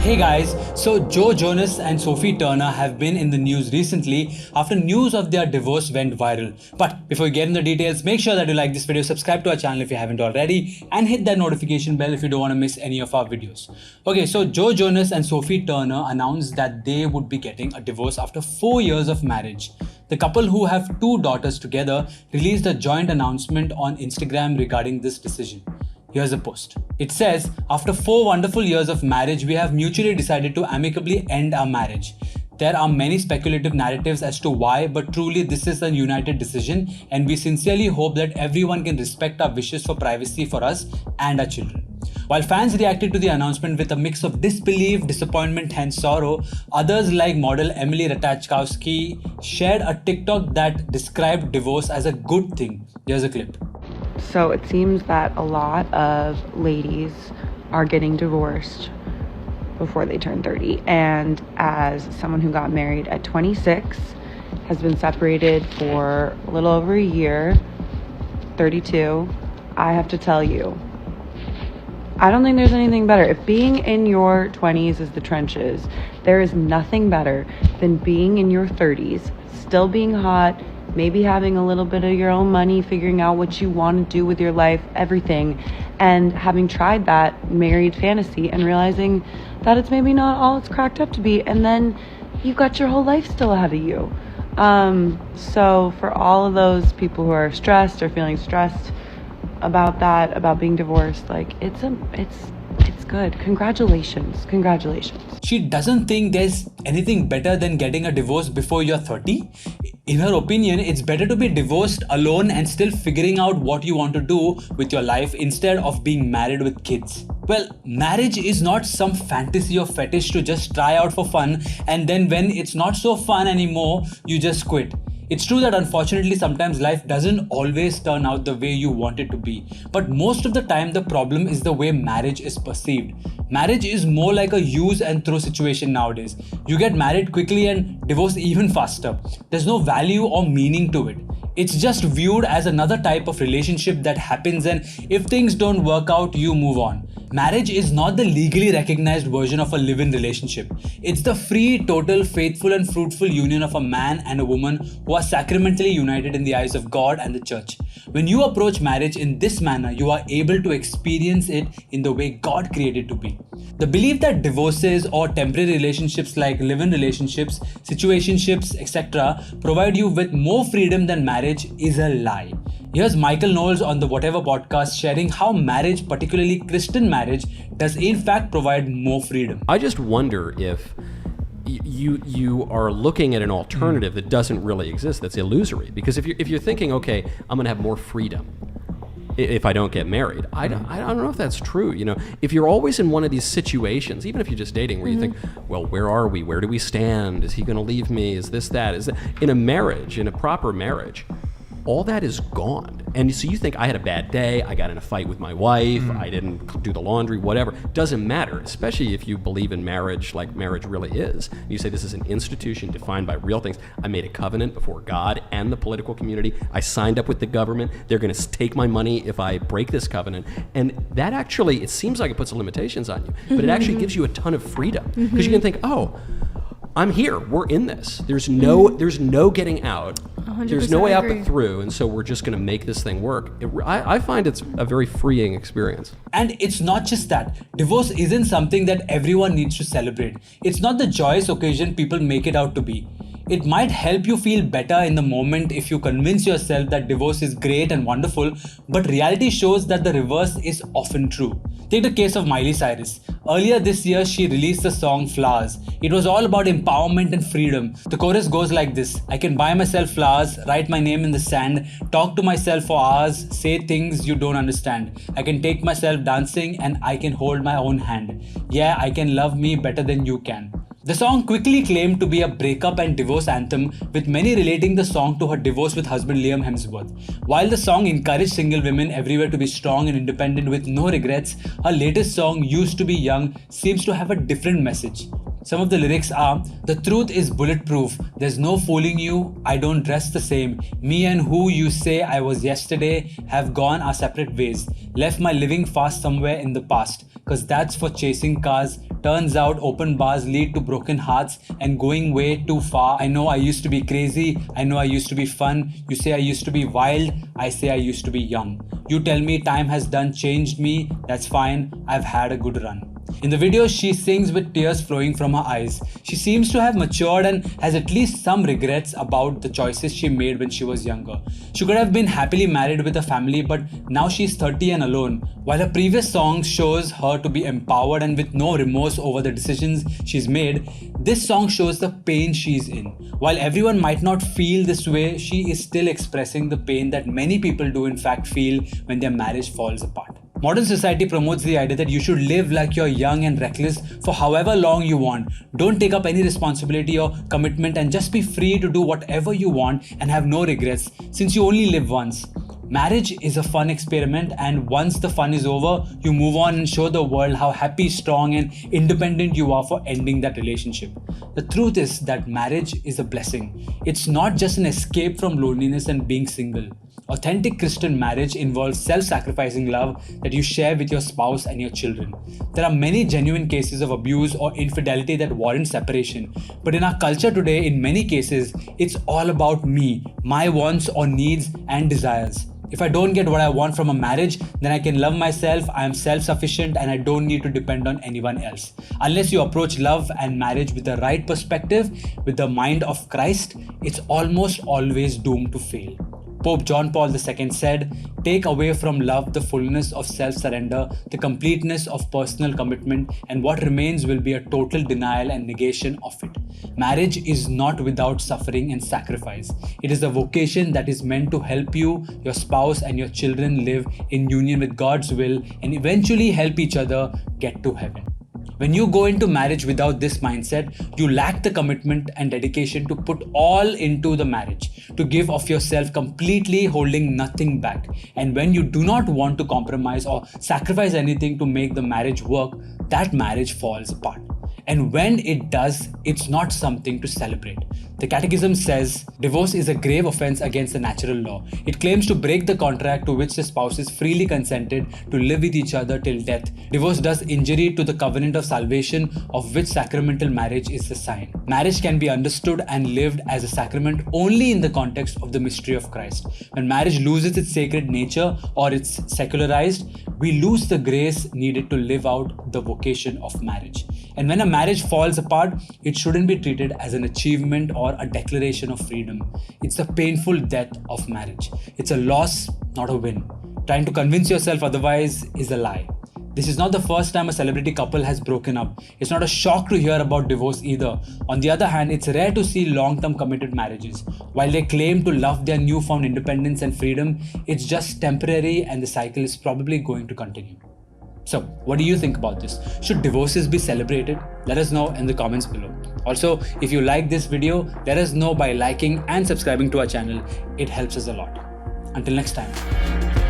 Hey guys, so Jonas and Sophie Turner have been in the news recently after news of their divorce went viral. But before we get into the details, make sure that you like this video, subscribe to our channel if you haven't already, and hit that notification bell if you don't want to miss any of our videos. Okay, so Jonas and Sophie Turner announced that they would be getting a divorce after 4 years of marriage. The couple, who have 2 daughters together, released a joint announcement on Instagram regarding this decision. Here's the post. It says, "After 4 wonderful years of marriage, we have mutually decided to amicably end our marriage. There are many speculative narratives as to why, but truly this is a united decision, and we sincerely hope that everyone can respect our wishes for privacy for us and our children." While fans reacted to the announcement with a mix of disbelief, disappointment, and sorrow, others like model Emily Ratajkowski shared a TikTok that described divorce as a good thing. Here's a clip. So it seems that a lot of ladies are getting divorced before they turn 30. And as someone who got married at 26, has been separated for a little over a year, 32, I have to tell you, I don't think there's anything better. If being in your 20s is the trenches, there is nothing better than being in your 30s, still being hot, maybe having a little bit of your own money, figuring out what you want to do with your life, everything, and having tried that married fantasy and realizing that it's maybe not all it's cracked up to be, and then you've got your whole life still ahead of you. So for all of those people who are stressed or feeling stressed about that, about being divorced, like it's good. Congratulations. She doesn't think there's anything better than getting a divorce before you're 30. In her opinion, it's better to be divorced alone and still figuring out what you want to do with your life instead of being married with kids. Well, marriage is not some fantasy or fetish to just try out for fun, and then when it's not so fun anymore, you just quit. It's true that unfortunately sometimes life doesn't always turn out the way you want it to be, but most of the time the problem is the way marriage is perceived. Marriage is more like a use and throw situation nowadays. You get married quickly and divorce even faster. There's no value or meaning to it. It's just viewed as another type of relationship that happens, and if things don't work out, you move on. Marriage is not the legally recognized version of a live-in relationship. It's the free, total, faithful and fruitful union of a man and a woman who are sacramentally united in the eyes of God and the church. When you approach marriage in this manner, you are able to experience it in the way God created to be. The belief that divorces or temporary relationships like live-in relationships, situationships, etc. provide you with more freedom than marriage is a lie. Here's Michael Knowles on the Whatever podcast sharing how marriage, particularly Christian marriage, does in fact provide more freedom. I just wonder if you are looking at an alternative that doesn't really exist, that's illusory. Because if you're thinking, okay, I'm going to have more freedom if I don't get married, I don't know if that's true. You know, if you're always in one of these situations, even if you're just dating, where you think, well, where are we? Where do we stand? Is he going to leave me? Is this that? Is that? In a marriage, in a proper marriage, all that is gone. And so you think, I had a bad day, I got in a fight with my wife, I didn't do the laundry, whatever. Doesn't matter, especially if you believe in marriage like marriage really is. You say this is an institution defined by real things. I made a covenant before God and the political community. I signed up with the government. They're going to take my money if I break this covenant. And that actually, it seems like it puts limitations on you, but it actually gives you a ton of freedom. Because you can think, oh, I'm here, we're in this. There's no getting out. There's no way up and through, and so we're just going to make this thing work. I find it's a very freeing experience. And it's not just that. Divorce isn't something that everyone needs to celebrate. It's not the joyous occasion people make it out to be. It might help you feel better in the moment if you convince yourself that divorce is great and wonderful, but reality shows that the reverse is often true. Take the case of Miley Cyrus. Earlier this year, she released the song Flowers. It was all about empowerment and freedom. The chorus goes like this: I can buy myself flowers, write my name in the sand, talk to myself for hours, say things you don't understand. I can take myself dancing and I can hold my own hand. Yeah, I can love me better than you can. The song quickly claimed to be a breakup and divorce anthem, with many relating the song to her divorce with husband Liam Hemsworth. While the song encouraged single women everywhere to be strong and independent with no regrets, her latest song, Used to Be Young, seems to have a different message. Some of the lyrics are, "The truth is bulletproof, there's no fooling you, I don't dress the same. Me and who you say I was yesterday have gone our separate ways. Left my living fast somewhere in the past, cause that's for chasing cars. Turns out open bars lead to broken hearts and going way too far. I know I used to be crazy, I know I used to be fun. You say I used to be wild, I say I used to be young. You tell me time has done changed me, that's fine, I've had a good run." In the video, she sings with tears flowing from her eyes. She seems to have matured and has at least some regrets about the choices she made when she was younger. She could have been happily married with a family, but now she's 30 and alone. While her previous song shows her to be empowered and with no remorse over the decisions she's made, this song shows the pain she's in. While everyone might not feel this way, she is still expressing the pain that many people do in fact feel when their marriage falls apart. Modern society promotes the idea that you should live like you're young and reckless for however long you want. Don't take up any responsibility or commitment and just be free to do whatever you want and have no regrets, since you only live once. Marriage is a fun experiment, and once the fun is over, you move on and show the world how happy, strong, and independent you are for ending that relationship. The truth is that marriage is a blessing. It's not just an escape from loneliness and being single. Authentic Christian marriage involves self-sacrificing love that you share with your spouse and your children. There are many genuine cases of abuse or infidelity that warrant separation, but in our culture today, in many cases, it's all about me, my wants or needs and desires. If I don't get what I want from a marriage, then I can love myself, I am self-sufficient, and I don't need to depend on anyone else. Unless you approach love and marriage with the right perspective, with the mind of Christ, it's almost always doomed to fail. Pope John Paul II said, "Take away from love the fullness of self-surrender, the completeness of personal commitment, and what remains will be a total denial and negation of it." Marriage is not without suffering and sacrifice. It is a vocation that is meant to help you, your spouse, and your children live in union with God's will and eventually help each other get to heaven. When you go into marriage without this mindset, you lack the commitment and dedication to put all into the marriage, to give of yourself completely, holding nothing back. And when you do not want to compromise or sacrifice anything to make the marriage work, that marriage falls apart. And when it does, it's not something to celebrate. The Catechism says, divorce is a grave offense against the natural law. It claims to break the contract to which the spouses freely consented to live with each other till death. Divorce does injury to the covenant of salvation, of which sacramental marriage is the sign. Marriage can be understood and lived as a sacrament only in the context of the mystery of Christ. When marriage loses its sacred nature or it's secularized, we lose the grace needed to live out the vocation of marriage. And when a marriage falls apart, it shouldn't be treated as an achievement or a declaration of freedom. It's the painful death of marriage. It's a loss, not a win. Trying to convince yourself otherwise is a lie. This is not the first time a celebrity couple has broken up. It's not a shock to hear about divorce either. On the other hand, it's rare to see long-term committed marriages. While they claim to love their newfound independence and freedom, it's just temporary and the cycle is probably going to continue. So, what do you think about this? Should divorces be celebrated? Let us know in the comments below. Also, if you like this video, let us know by liking and subscribing to our channel. It helps us a lot. Until next time.